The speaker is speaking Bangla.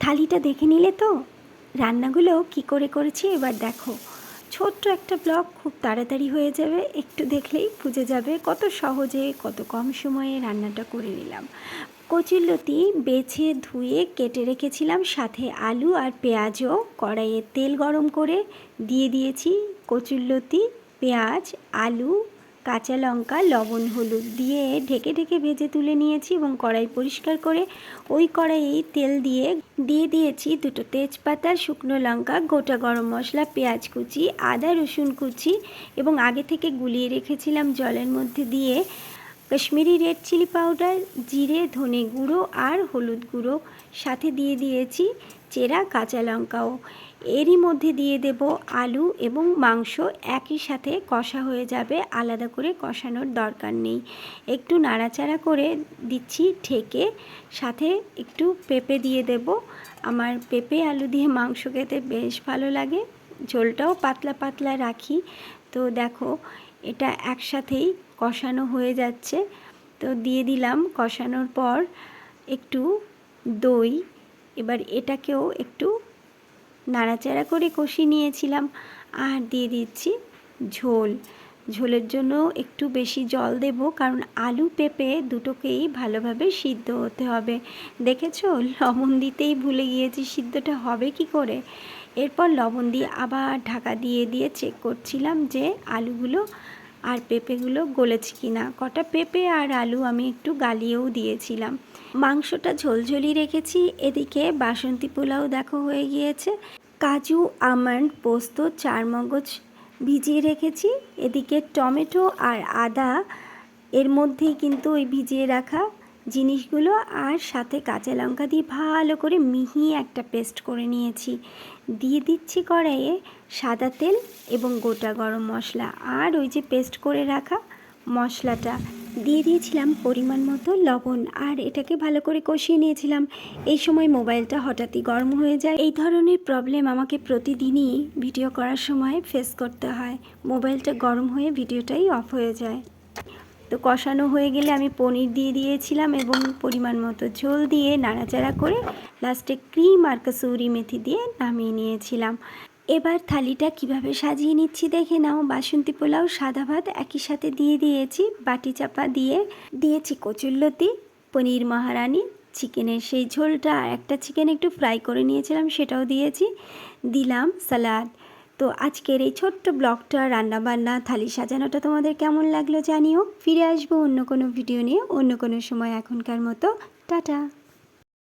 থালিটা দেখে নিলে তো রান্নাগুলো কি করে করেছি এবার দেখো। ছোট্ট একটা ব্লগ খুব তাড়াতাড়ি হয়ে যাবে, একটু দেখলেই বুঝে যাবে কত সহজে কত কম সময়ে রান্নাটা করে নিলাম। কচুরলতি বেছে ধুয়ে কেটে রেখেছিলাম, সাথে আলু আর পেঁয়াজও কড়াইয়ে তেল গরম করে দিয়ে দিয়েছি। কচুরলতি, পেঁয়াজ, আলু, কাঁচা লঙ্কা, লবণ, হলুদ দিয়ে ঢেকে ঢেকে ভেজে তুলে নিয়েছি এবং কড়াই পরিষ্কার করে ওই কড়াইয়ে তেল দিয়ে দিয়েছি দুটো তেজপাতা, শুকনো লঙ্কা, গোটা গরম মশলা, পেঁয়াজ কুচি, আদা রসুন কুচি এবং আগে থেকে গুলিয়ে রেখেছিলাম জলের মধ্যে দিয়ে কাশ্মীরি রেড চিলি পাউডার, জিরে, ধনে গুঁড়ো আর হলুদ গুঁড়ো, সাথে দিয়ে দিয়েছি চেরা কাঁচা লঙ্কাও। এরই মধ্যে দিয়ে দেব আলু এবং মাংস, একই সাথে কষা হয়ে যাবে, আলাদা করে কষানোর দরকার নেই। একটু নাড়াচাড়া করে দিচ্ছি ঢেকে, সাথে একটু পেঁপে দিয়ে দেব। আমার পেঁপে আলু দিয়ে মাংস খেতে বেশ ভালো লাগে, ঝোলটাও পাতলা পাতলা রাখি। তো দেখো এটা একসাথেই কষানো হয়ে যাচ্ছে, তো দিয়ে দিলাম। কষানোর পর একটু দই, এবার এটাকেও একটু নাড়াচাড়া করে কষিয়ে নিয়েছিলাম। আর দিয়ে দিচ্ছি ঝোল। ঝোলের জন্য একটু বেশি জল দেব, কারণ আলু পেঁপে দুটোকেই ভালোভাবে সিদ্ধ হতে হবে। দেখেছো লবণ দিতেই ভুলে গিয়েছি, সিদ্ধটা হবে কি করে। এরপর লবণ দিয়ে আবার ঢাকা দিয়ে দিয়ে চেক করছিলাম যে আলুগুলো আর পেঁপেগুলো গলেছে কিনা। কটা পেঁপে আর আলু আমি একটু গালিয়েও দিয়েছিলাম। মাংসটা ঝোলঝোলি রেখেছি। এদিকে বাসন্তী পোলাও দেখো হয়ে গিয়েছে। কাজু, আমন্ড, পোস্ত, চারমগজ ভিজিয়ে রেখেছি। এদিকে টমেটো আর আদা এর মধ্যেই কিন্তু ওই ভিজিয়ে রাখা জিনিসগুলো, আর সাথে কাঁচা লঙ্কা দিয়ে ভালো করে মিহি একটা পেস্ট করে নিয়েছি। দিয়ে দিচ্ছি কড়াইয়ে সাদা তেল এবং গোটা গরম মশলা, আর ওই যে পেস্ট করে রাখা মশলাটা দিয়ে দিয়েছিলাম পরিমাণ মতো লবণ, আর এটাকে ভালো করে কষিয়ে নিয়েছিলাম। এই সময় মোবাইলটা হঠাৎই গরম হয়ে যায়। এই ধরনের প্রবলেম আমাকে প্রতিদিনই ভিডিও করার সময় ফেস করতে হয়। মোবাইলটা গরম হয়ে ভিডিওটাই অফ হয়ে যায়। তো কষানো হয়ে গেলে আমি পনির দিয়ে দিয়েছিলাম এবং পরিমাণ মতো ঝোল দিয়ে নাড়াচাড়া করে লাস্টে ক্রিম আর কসুরি মেথি দিয়ে নামিয়ে নিয়েছিলাম। এবার থালিটা কিভাবে সাজিয়ে নিচ্ছি দেখে নাও। বাসন্তী পোলাও, সাদা ভাত একই সাথে দিয়ে দিয়েছি, বাটি চাপা দিয়ে দিয়েছি কচুরলতি, পনির মহারানি, চিকেনের সেই ঝোলটা, আর একটা চিকেন একটু ফ্রাই করে নিয়েছিলাম সেটাও দিয়েছি, দিলাম সালাদ। তো আজকের এই ছোট্ট ব্লগটা, রান্নাবান্না, থালি সাজানোটা তোমাদের কেমন লাগলো জানিও। ফিরে আসবো অন্য কোনো ভিডিও নিয়ে অন্য কোনো সময়। এখনকার মতো টাটা।